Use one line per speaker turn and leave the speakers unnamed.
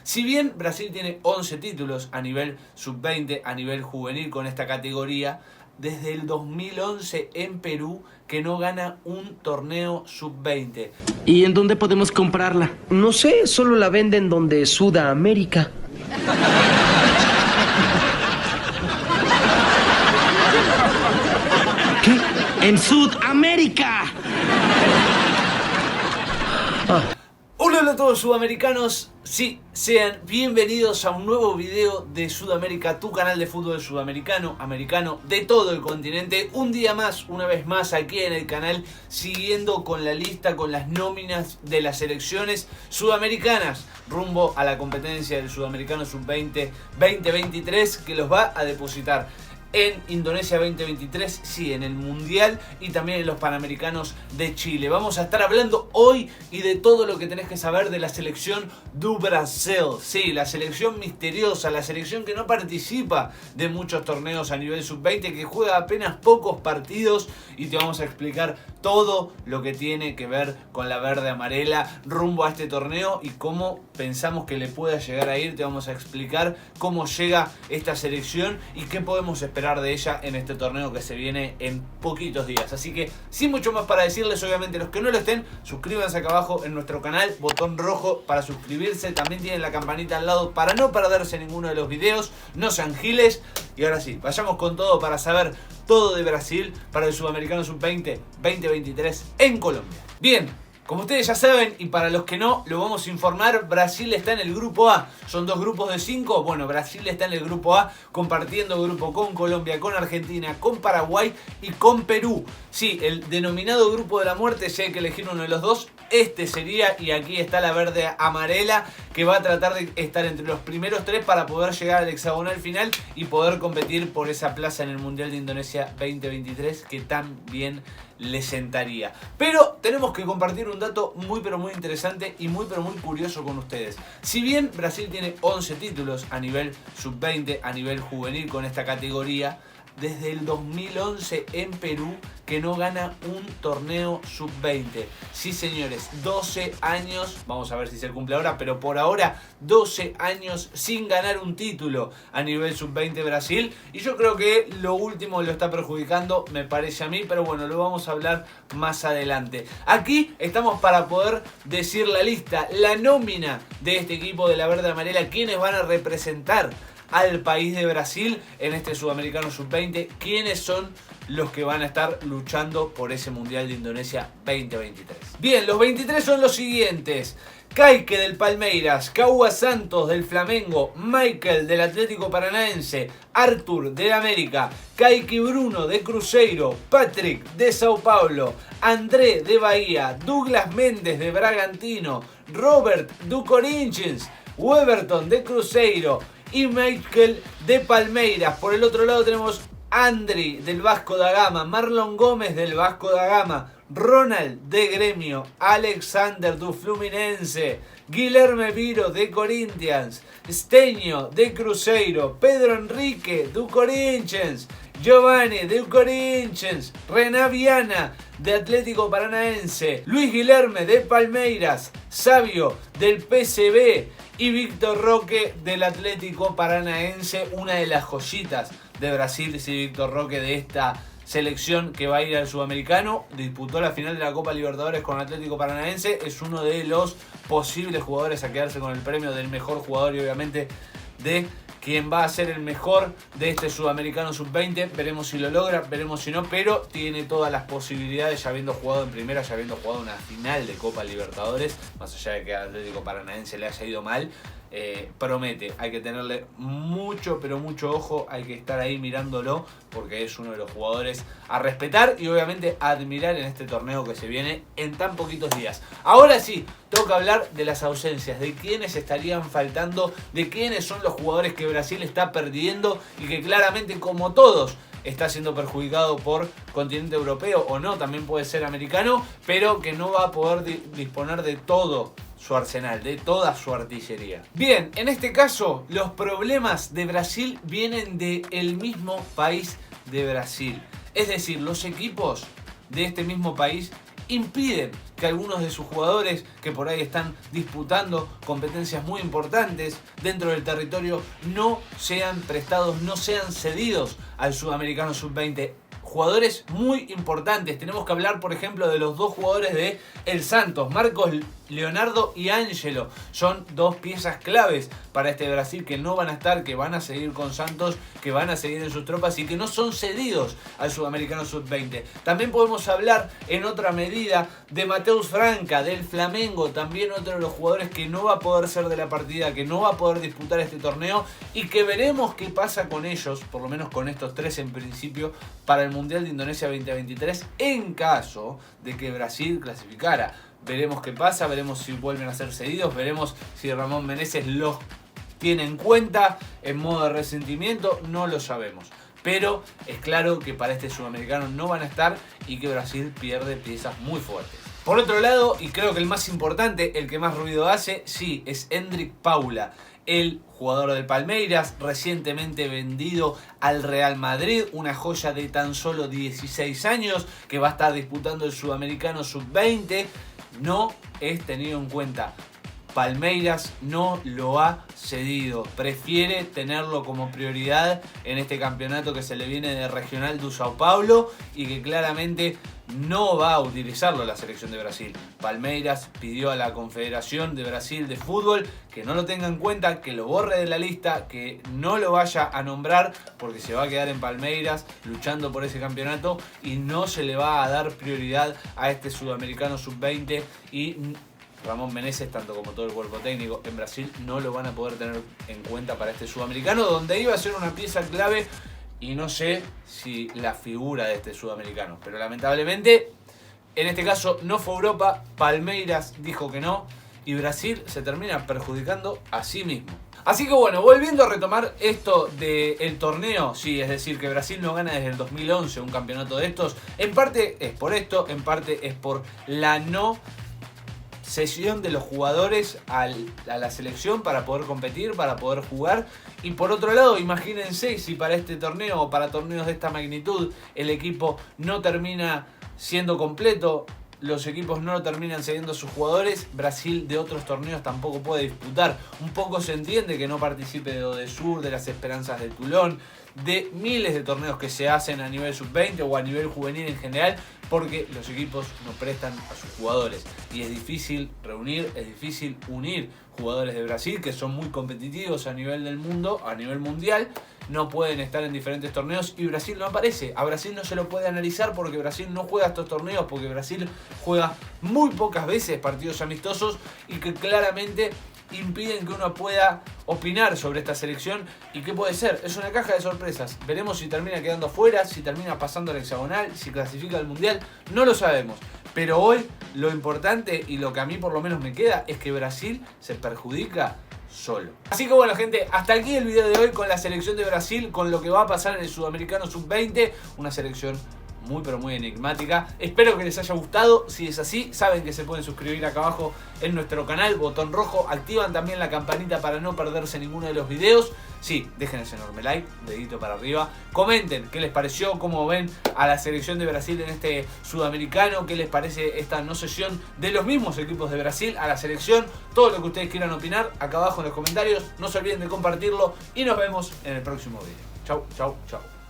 Si bien Brasil tiene 11 títulos a nivel sub-20, a nivel juvenil con esta categoría, desde el 2011 en Perú que no gana un torneo sub-20.
¿Y en dónde podemos comprarla?
No sé, solo la venden donde Sudamérica.
¿Qué? ¡En Sudamérica!
Hola a todos sudamericanos, sí, sean bienvenidos a un nuevo video de Sudamérica, tu canal de fútbol sudamericano, americano, de todo el continente. Un día más, una vez más aquí en el canal, siguiendo con la lista, con las nóminas de las selecciones sudamericanas rumbo a la competencia del Sudamericano Sub-20 2023 que los va a depositar en Indonesia 2023, sí, en el Mundial y también en los Panamericanos de Chile. Vamos a estar hablando hoy y de todo lo que tenés que saber de la selección do Brasil. Sí, la selección misteriosa, la selección que no participa de muchos torneos a nivel sub-20, que juega apenas pocos partidos, y te vamos a explicar todo lo que tiene que ver con la verde amarela rumbo a este torneo y cómo pensamos que le pueda llegar a ir. Te vamos a explicar cómo llega esta selección y qué podemos esperar de ella en este torneo que se viene en poquitos días. Así que sin mucho más para decirles, obviamente los que no lo estén, suscríbanse acá abajo en nuestro canal, botón rojo para suscribirse, también tienen la campanita al lado para no perderse ninguno de los videos, no sean giles. Y ahora sí, vayamos con todo para saber todo de Brasil para el Sudamericano Sub-20 2023 en Colombia. Bien, como ustedes ya saben, y para los que no, lo vamos a informar, Brasil está en el grupo A. Son dos grupos de 5. Bueno, Brasil está en el grupo A, compartiendo grupo con Colombia, con Argentina, con Paraguay y con Perú. Sí, el denominado grupo de la muerte, si hay que elegir uno de los dos, este sería, y aquí está la verde amarela, que va a tratar de estar entre los primeros 3 para poder llegar al hexagonal final y poder competir por esa plaza en el Mundial de Indonesia 2023 que tan bien le sentaría. Pero tenemos que compartir un dato muy pero muy interesante y muy pero muy curioso con ustedes. Si bien Brasil tiene 11 títulos a nivel sub-20, a nivel juvenil con esta categoría, desde el 2011 en Perú que no gana un torneo sub-20. Sí, señores, 12 años, vamos a ver si se cumple ahora, pero por ahora 12 años sin ganar un título a nivel sub-20 Brasil. Y yo creo que lo último lo está perjudicando, me parece a mí, pero bueno, lo vamos a hablar más adelante. Aquí estamos para poder decir la lista, la nómina de este equipo de la verde amarela, quienes van a representar al país de Brasil en este Sudamericano Sub-20, quiénes son los que van a estar luchando por ese Mundial de Indonesia 2023. Bien, los 23 son los siguientes: Kaique del Palmeiras, Cauã Santos del Flamengo, Michael del Atlético Paranaense, Arthur del América, Kaique Bruno de Cruzeiro, Patrick de Sao Paulo, André de Bahía, Douglas Méndez de Bragantino, Robert do Corinthians, Weberton de Cruzeiro y Michael de Palmeiras. Por el otro lado tenemos Andri del Vasco da Gama, Marlon Gómez del Vasco da Gama, Ronald de Gremio, Alexander do Fluminense, Guilherme Biro de Corinthians, Stenio de Cruzeiro, Pedro Henrique do Corinthians, Giovanni de Corinthians, Renan Viana de Atlético Paranaense, Luis Guilherme de Palmeiras, Sabio del PSV y Víctor Roque del Atlético Paranaense, una de las joyitas de Brasil, sí, Víctor Roque, de esta selección que va a ir al Sudamericano. Disputó la final de la Copa Libertadores con Atlético Paranaense, es uno de los posibles jugadores a quedarse con el premio del mejor jugador y obviamente de quien va a ser el mejor de este Sudamericano Sub-20. Veremos si lo logra, veremos si no, pero tiene todas las posibilidades, ya habiendo jugado en primera, ya habiendo jugado una final de Copa Libertadores, más allá de que al Atlético Paranaense le haya ido mal. Promete, hay que tenerle mucho pero mucho ojo, hay que estar ahí mirándolo porque es uno de los jugadores a respetar y obviamente a admirar en este torneo que se viene en tan poquitos días. Ahora sí, toca hablar de las ausencias, de quiénes estarían faltando, de quiénes son los jugadores que Brasil está perdiendo y que claramente, como todos, está siendo perjudicado por continente europeo o no, también puede ser americano, pero que no va a poder disponer de todo su arsenal, de toda su artillería. Bien, en este caso los problemas de Brasil vienen del mismo país de Brasil. Es decir, los equipos de este mismo país impiden que algunos de sus jugadores que por ahí están disputando competencias muy importantes dentro del territorio no sean prestados, no sean cedidos al Sudamericano Sub-20. Jugadores muy importantes. Tenemos que hablar, por ejemplo, de los dos jugadores de El Santos, Marcos Leonardo y Ángelo. Son dos piezas claves para este Brasil que no van a estar, que van a seguir con Santos, que van a seguir en sus tropas y que no son cedidos al Sudamericano Sub-20. También podemos hablar en otra medida de Mateus Franca, del Flamengo, también otro de los jugadores que no va a poder ser de la partida, que no va a poder disputar este torneo y que veremos qué pasa con ellos, por lo menos con estos tres en principio, para el Mundial de Indonesia 2023 en caso de que Brasil clasificara. Veremos qué pasa, veremos si vuelven a ser cedidos, veremos si Ramón Menezes los tiene en cuenta en modo de resentimiento, no lo sabemos. Pero es claro que para este sudamericano no van a estar y que Brasil pierde piezas muy fuertes. Por otro lado, y creo que el más importante, el que más ruido hace, sí, es Endrick Paula, el jugador del Palmeiras, recientemente vendido al Real Madrid, una joya de tan solo 16 años que va a estar disputando el Sudamericano Sub-20. No es tenido en cuenta. Palmeiras no lo ha cedido, prefiere tenerlo como prioridad en este campeonato que se le viene de Regional do São Paulo y que claramente no va a utilizarlo la selección de Brasil. Palmeiras pidió a la Confederación de Brasil de Fútbol que no lo tenga en cuenta, que lo borre de la lista, que no lo vaya a nombrar porque se va a quedar en Palmeiras luchando por ese campeonato y no se le va a dar prioridad a este Sudamericano Sub-20 y Ramón Menezes, tanto como todo el cuerpo técnico en Brasil, no lo van a poder tener en cuenta para este Sudamericano, donde iba a ser una pieza clave y no sé si la figura de este Sudamericano. Pero lamentablemente, en este caso no fue Europa, Palmeiras dijo que no y Brasil se termina perjudicando a sí mismo. Así que bueno, volviendo a retomar esto del torneo, sí, es decir, que Brasil no gana desde el 2011 un campeonato de estos, en parte es por esto, en parte es por la no cesión de los jugadores a la selección para poder competir, para poder jugar. Y por otro lado, imagínense si para este torneo o para torneos de esta magnitud el equipo no termina siendo completo, los equipos no lo terminan cediendo a sus jugadores, Brasil de otros torneos tampoco puede disputar. Un poco se entiende que no participe de Odesur, de las Esperanzas de Toulon, de miles de torneos que se hacen a nivel sub-20 o a nivel juvenil en general, porque los equipos no prestan a sus jugadores y es difícil reunir, es difícil unir jugadores de Brasil que son muy competitivos a nivel del mundo, a nivel mundial, no pueden estar en diferentes torneos y Brasil no aparece. A Brasil no se lo puede analizar porque Brasil no juega estos torneos, porque Brasil juega muy pocas veces partidos amistosos y que claramente impiden que uno pueda opinar sobre esta selección. ¿Y qué puede ser? Es una caja de sorpresas. Veremos si termina quedando fuera, si termina pasando al hexagonal, si clasifica al mundial, no lo sabemos. Pero hoy lo importante y lo que a mí por lo menos me queda es que Brasil se perjudica solo. Así que bueno, gente, hasta aquí el video de hoy con la selección de Brasil, con lo que va a pasar en el Sudamericano Sub-20, una selección muy pero muy enigmática. Espero que les haya gustado. Si es así, saben que se pueden suscribir acá abajo en nuestro canal, botón rojo, activan también la campanita para no perderse ninguno de los videos. Sí, dejen ese enorme like, dedito para arriba, comenten qué les pareció, cómo ven a la selección de Brasil en este sudamericano, qué les parece esta no cesión de los mismos equipos de Brasil a la selección, todo lo que ustedes quieran opinar acá abajo en los comentarios. No se olviden de compartirlo y nos vemos en el próximo video. Chau, chau, chau.